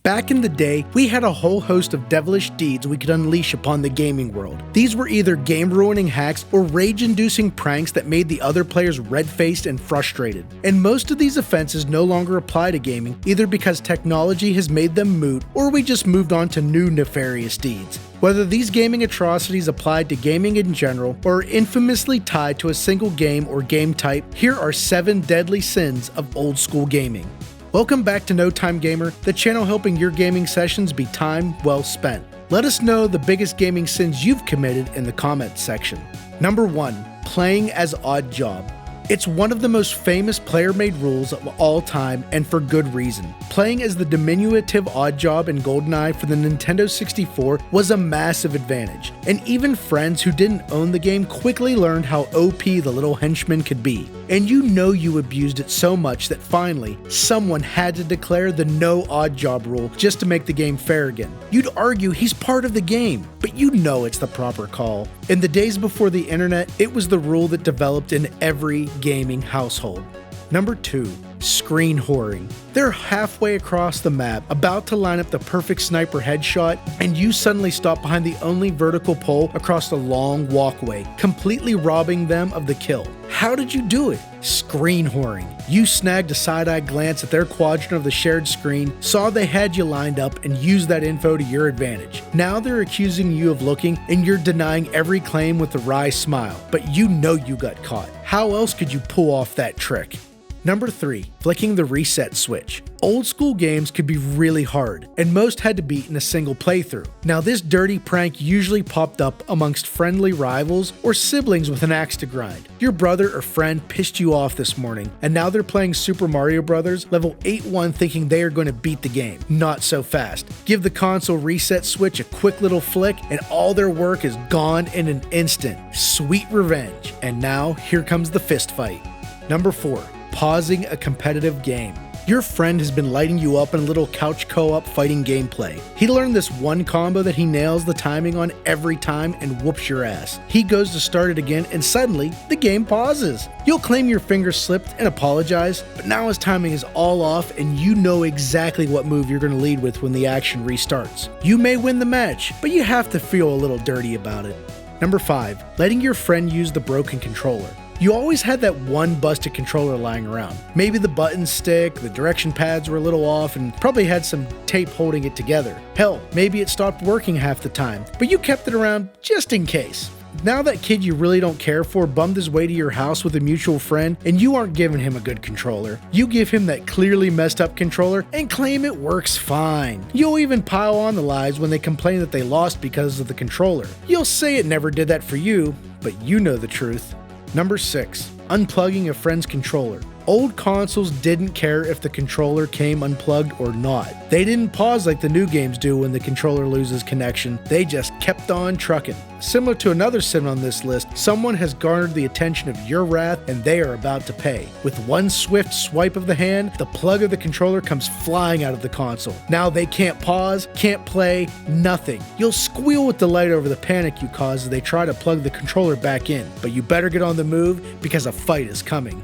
Back in the day, we had a whole host of devilish deeds we could unleash upon the gaming world. These were either game-ruining hacks or rage-inducing pranks that made the other players red-faced and frustrated. And most of these offenses no longer apply to gaming, either because technology has made them moot, or we just moved on to new nefarious deeds. Whether these gaming atrocities applied to gaming in general, or are infamously tied to a single game or game type, here are 7 deadly sins of old-school gaming. Welcome back to No Time Gamer, the channel helping your gaming sessions be time well spent. Let us know the biggest gaming sins you've committed in the comments section. Number 1. Playing as Oddjob. It's one of the most famous player-made rules of all time, and for good reason. Playing as the diminutive Oddjob in Goldeneye for the Nintendo 64 was a massive advantage, and even friends who didn't own the game quickly learned how OP the little henchman could be. And you know you abused it so much that finally, someone had to declare the no Oddjob rule just to make the game fair again. You'd argue he's part of the game, but you know it's the proper call. In the days before the internet, it was the rule that developed in every gaming household. Number 2. Screen whoring. They're halfway across the map, about to line up the perfect sniper headshot, and you suddenly stop behind the only vertical pole across the long walkway, completely robbing them of the kill. How did you do it? Screen whoring. You snagged a side-eye glance at their quadrant of the shared screen, saw they had you lined up, and used that info to your advantage. Now they're accusing you of looking, and you're denying every claim with a wry smile, but you know you got caught. How else could you pull off that trick? Number 3. Flicking the reset switch. Old school games could be really hard, and most had to beat in a single playthrough. Now this dirty prank usually popped up amongst friendly rivals or siblings with an axe to grind. Your brother or friend pissed you off this morning, and now they're playing Super Mario Bros. Level 8-1 thinking they are going to beat the game. Not so fast. Give the console reset switch a quick little flick, and all their work is gone in an instant. Sweet revenge. And now here comes the fist fight. Number 4. Pausing a competitive game. Your friend has been lighting you up in a little couch co-op fighting gameplay. He learned this one combo that he nails the timing on every time and whoops your ass. He goes to start it again and suddenly the game pauses. You'll claim your fingers slipped and apologize, but now his timing is all off and you know exactly what move you're going to lead with when the action restarts. You may win the match, but you have to feel a little dirty about it. Number 5. Letting your friend use the broken controller. You always had that one busted controller lying around. Maybe the buttons stick, the direction pads were a little off, and probably had some tape holding it together. Hell, maybe it stopped working half the time, but you kept it around just in case. Now that kid you really don't care for bummed his way to your house with a mutual friend, and you aren't giving him a good controller. You give him that clearly messed up controller and claim it works fine. You'll even pile on the lies when they complain that they lost because of the controller. You'll say it never did that for you, but you know the truth. Number 6. Unplugging a friend's controller. Old consoles didn't care if the controller came unplugged or not. They didn't pause like the new games do when the controller loses connection. They just kept on trucking. Similar to another sin on this list, someone has garnered the attention of your wrath and they are about to pay. With one swift swipe of the hand, the plug of the controller comes flying out of the console. Now they can't pause, can't play, nothing. You'll squeal with delight over the panic you cause as they try to plug the controller back in, but you better get on the move because a fight is coming.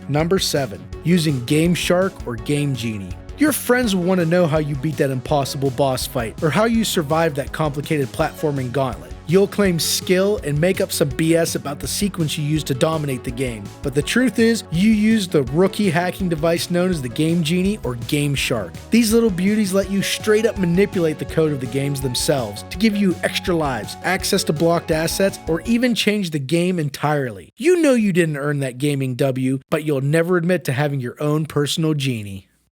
Number 7. Using Game Shark or Game Genie. Your friends will want to know how you beat that impossible boss fight, or how you survived that complicated platforming gauntlet. You'll claim skill and make up some BS about the sequence you used to dominate the game. But the truth is, you used the rookie hacking device known as the Game Genie or Game Shark. These little beauties let you straight up manipulate the code of the games themselves to give you extra lives, access to blocked assets, or even change the game entirely. You know you didn't earn that gaming W, but you'll never admit to having your own personal genie.